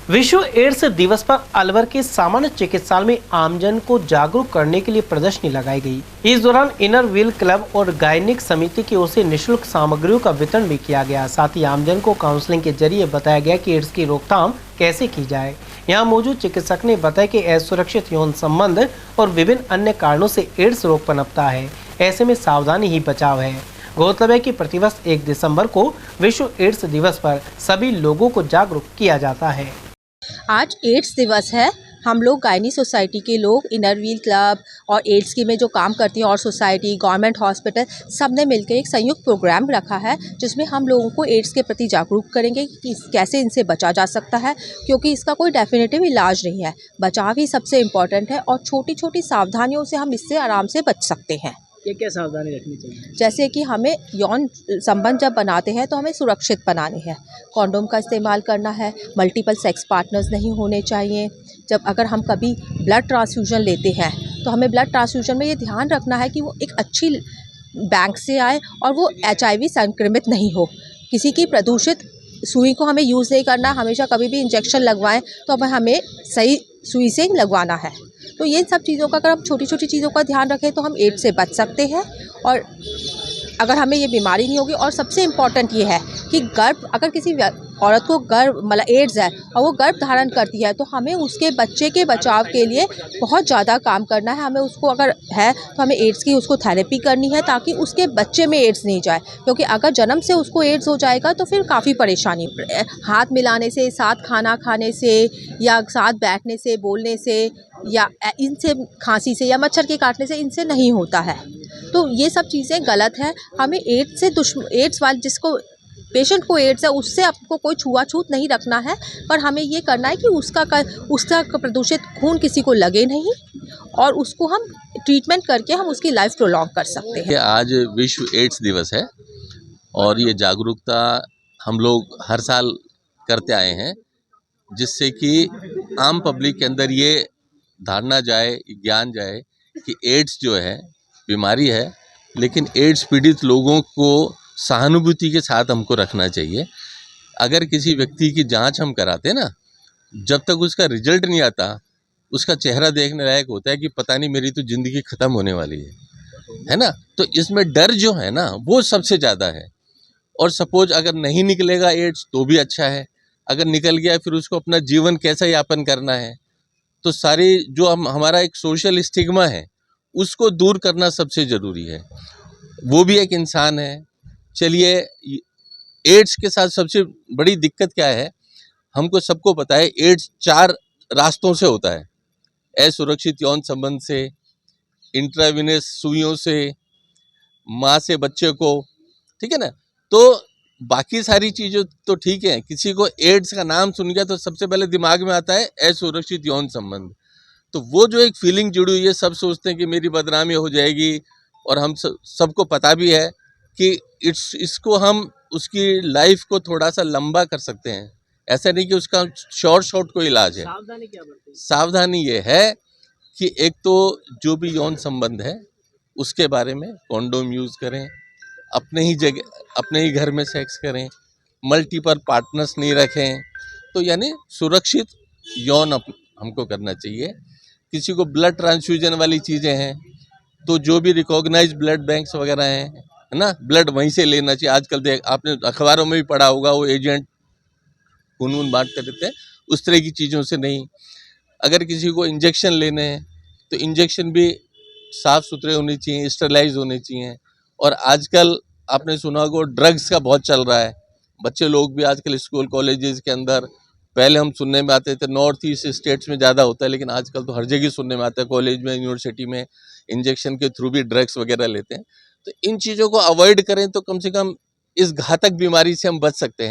विश्व एड्स दिवस पर अलवर के सामान्य चिकित्सालय में आमजन को जागरूक करने के लिए प्रदर्शनी लगाई गई। इस दौरान इनर व्हील क्लब और गायनिक समिति की ओर से निःशुल्क सामग्रियों का वितरण भी किया गया। साथ ही आमजन को काउंसलिंग के जरिए बताया गया कि एड्स की रोकथाम कैसे की जाए। यहाँ मौजूद चिकित्सक ने बताया कि असुरक्षित यौन संबंध और विभिन्न अन्य कारणों से एड्स रोग पनपता है। ऐसे में सावधानी ही बचाव है। गौरतलब है कि प्रतिवर्ष 1 दिसंबर को विश्व एड्स दिवस पर सभी लोगों को जागरूक किया जाता है। आज एड्स दिवस है। हम लोग गायनी सोसाइटी के लोग इनर व्हील क्लब और एड्स की में जो काम करती हैं और सोसाइटी, गवर्नमेंट हॉस्पिटल, सब ने मिलकर एक संयुक्त प्रोग्राम रखा है जिसमें हम लोगों को एड्स के प्रति जागरूक करेंगे कि कैसे इनसे बचा जा सकता है, क्योंकि इसका कोई डेफिनेटिव इलाज नहीं है। बचाव ही सबसे इम्पॉर्टेंट है और छोटी छोटी सावधानियों से हम इससे आराम से बच सकते हैं। क्या सावधानी रखनी चाहिए? जैसे कि हमें यौन संबंध जब बनाते हैं तो हमें सुरक्षित बनाने हैं। कॉन्डोम का इस्तेमाल करना है। मल्टीपल सेक्स पार्टनर्स नहीं होने चाहिए। जब अगर हम कभी ब्लड ट्रांसफ्यूजन लेते हैं तो हमें ब्लड ट्रांसफ्यूजन में ये ध्यान रखना है कि वो एक अच्छी बैंक से आए और वो HIV संक्रमित नहीं हो। किसी की प्रदूषित सुई को हमें यूज़ नहीं करना। हमेशा कभी भी इंजेक्शन लगवाएं तो हमें सही सुई से लगवाना है। तो ये सब चीज़ों का अगर हम छोटी छोटी चीज़ों का ध्यान रखें तो हम एड्स से बच सकते हैं और अगर हमें ये बीमारी नहीं होगी। और सबसे इम्पॉर्टेंट ये है कि अगर किसी औरत को मतलब एड्स है और वो गर्भ धारण करती है तो हमें उसके बच्चे के बचाव के लिए बहुत ज़्यादा काम करना है। हमें उसको अगर है तो हमें एड्स की उसको थेरेपी करनी है ताकि उसके बच्चे में एड्स नहीं जाए, क्योंकि अगर जन्म से उसको एड्स हो जाएगा तो फिर काफ़ी परेशानी। हाथ मिलाने से, साथ खाना खाने से या साथ बैठने से, बोलने से या इनसे खांसी से या मच्छर के काटने से इनसे नहीं होता है। तो ये सब चीज़ें गलत है। हमें एड्स वाले जिसको पेशेंट को एड्स है उससे आपको कोई छुआछूत नहीं रखना है, पर हमें ये करना है कि उसका प्रदूषित खून किसी को लगे नहीं और उसको हम ट्रीटमेंट करके हम उसकी लाइफ प्रोलॉन्ग कर सकते हैं। आज विश्व एड्स दिवस है और ये जागरूकता हम लोग हर साल करते आए हैं, जिससे कि आम पब्लिक के अंदर ये धारणा जाए, ज्ञान जाए कि एड्स जो है बीमारी है, लेकिन एड्स पीड़ित लोगों को सहानुभूति के साथ हमको रखना चाहिए। अगर किसी व्यक्ति की जांच हम कराते हैं ना, जब तक उसका रिजल्ट नहीं आता उसका चेहरा देखने लायक होता है कि पता नहीं मेरी तो ज़िंदगी ख़त्म होने वाली है ना। तो इसमें डर जो है ना वो सबसे ज़्यादा है। और सपोज अगर नहीं निकलेगा एड्स तो भी अच्छा है, अगर निकल गया फिर उसको अपना जीवन कैसा यापन करना है। तो सारी जो हमारा एक सोशल स्टिग्मा है उसको दूर करना सबसे ज़रूरी है। वो भी एक इंसान है। चलिए, एड्स के साथ सबसे बड़ी दिक्कत क्या है, हमको सबको पता है एड्स 4 रास्तों से होता है। असुरक्षित यौन संबंध से, इंट्रावेनस सुइयों से, माँ से बच्चे को, ठीक है ना। तो बाकी सारी चीज़ें तो ठीक है। किसी को एड्स का नाम सुन गया तो सबसे पहले दिमाग में आता है असुरक्षित यौन संबंध। तो वो जो एक फीलिंग जुड़ी हुई है, सब सोचते हैं कि मेरी बदनामी हो जाएगी। और हम सबको पता भी है कि इसको हम उसकी लाइफ को थोड़ा सा लंबा कर सकते हैं। ऐसा नहीं कि उसका शॉर्ट कोई इलाज है। सावधानी क्या बरतें? सावधानी ये है कि एक तो जो भी यौन संबंध है उसके बारे में कॉन्डोम यूज़ करें, अपने ही घर में सेक्स करें, मल्टीपल पार्टनर्स नहीं रखें। तो यानी सुरक्षित यौन हमको करना चाहिए। किसी को ब्लड ट्रांसफ्यूजन वाली चीज़ें हैं तो जो भी रिकॉग्नाइज ब्लड बैंक्स वगैरह हैं, है ना, ब्लड वहीं से लेना चाहिए। आजकल आपने अखबारों में भी पढ़ा होगा, वो एजेंट खून बांटते रहते हैं, उस तरह की चीज़ों से नहीं। अगर किसी को इंजेक्शन लेने हैं तो इंजेक्शन भी साफ़ सुथरे होने चाहिए, स्टरलाइज होने चाहिए। और आजकल आपने सुना होगा ड्रग्स का बहुत चल रहा है। बच्चे लोग भी आजकल स्कूल कॉलेजेस के अंदर, पहले हम सुनने में आते थे नॉर्थ ईस्ट स्टेट्स में ज़्यादा होता है, लेकिन आजकल तो हर जगह सुनने में आता है, कॉलेज में, यूनिवर्सिटी में इंजेक्शन के थ्रू भी ड्रग्स वगैरह लेते हैं। तो इन चीज़ों को अवॉइड करें तो कम से कम इस घातक बीमारी से हम बच सकते हैं।